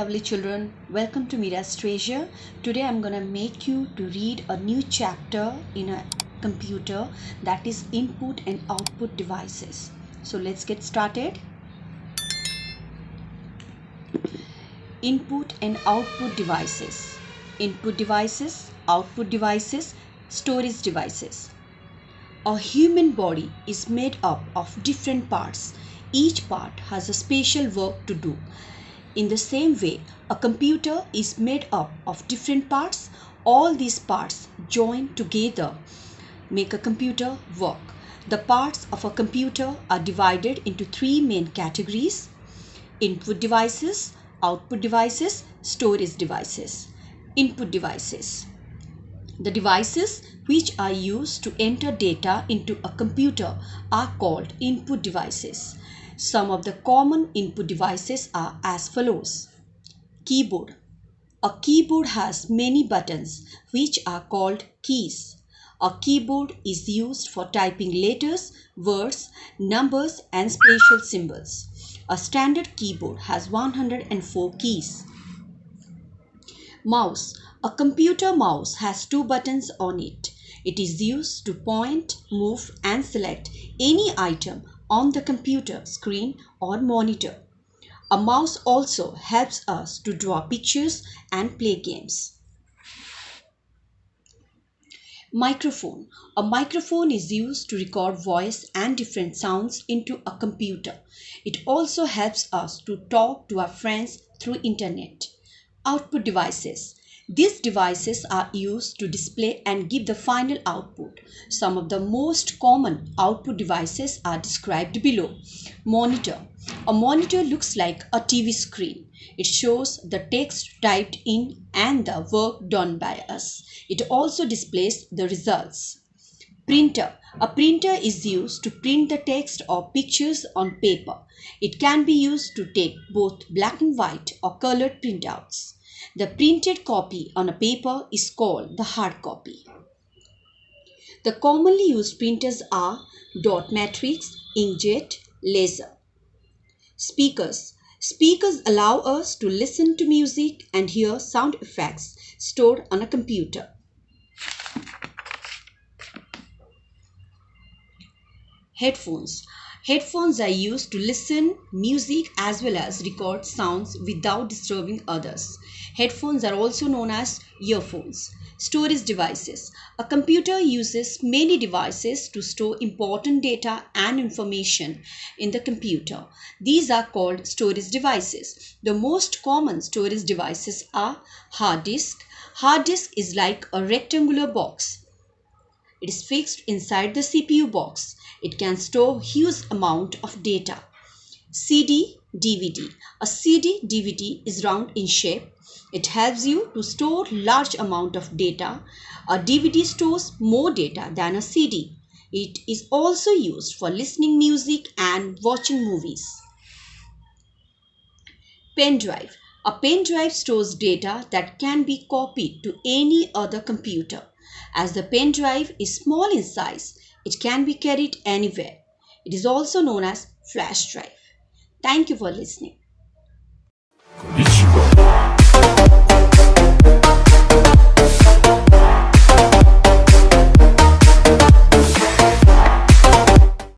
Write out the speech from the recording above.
lovely children, welcome to Mira's Treasure. Today I'm gonna make you to read a new chapter in a computer, that is input and output devices. So let's get started. Input and output devices. Input devices, output devices, storage devices. A human body is made up of different parts. Each part has a special work to do. In the same way, a computer is made up of different parts. All these parts join together make a computer work. The parts of a computer are divided into three main categories: input devices, output devices, storage devices. Input devices. The devices which are used to enter data into a computer are called input devices. Some of the common input devices are as follows. Keyboard. A keyboard has many buttons which are called keys. A keyboard is used for typing letters, words, numbers and special symbols. A standard keyboard has 104 keys. Mouse. A computer mouse has two buttons on it. It is used to point, move and select any item on the computer screen or monitor. A mouse also helps us to draw pictures and play games. Microphone. A microphone is used to record voice and different sounds into a computer. It also helps us to talk to our friends through internet. Output devices. These devices are used to display and give the final output. Some of the most common output devices are described below. Monitor. A monitor looks like a TV screen. It shows the text typed in and the work done by us. It also displays the results. Printer. A printer is used to print the text or pictures on paper. It can be used to take both black and white or colored printouts. The printed copy on a paper is called the hard copy. The commonly used printers are dot matrix, inkjet, laser. Speakers. Speakers allow us to listen to music and hear sound effects stored on a computer. Headphones. Headphones are used to listen music as well as record sounds without disturbing others. Headphones are also known as earphones. Storage devices. A computer uses many devices to store important data and information in the computer. These are called storage devices. The most common storage devices are hard disk. Hard disk is like a rectangular box. It is fixed inside the CPU box. It can store huge amount of data. CD, DVD. A CD, DVD is round in shape. It helps you to store large amount of data. A DVD stores more data than a CD. It is also used for listening music and watching movies. Pen drive. A pen drive stores data that can be copied to any other computer. As the pen drive is small in size, it can be carried anywhere. It is also known as flash drive. Thank you for listening.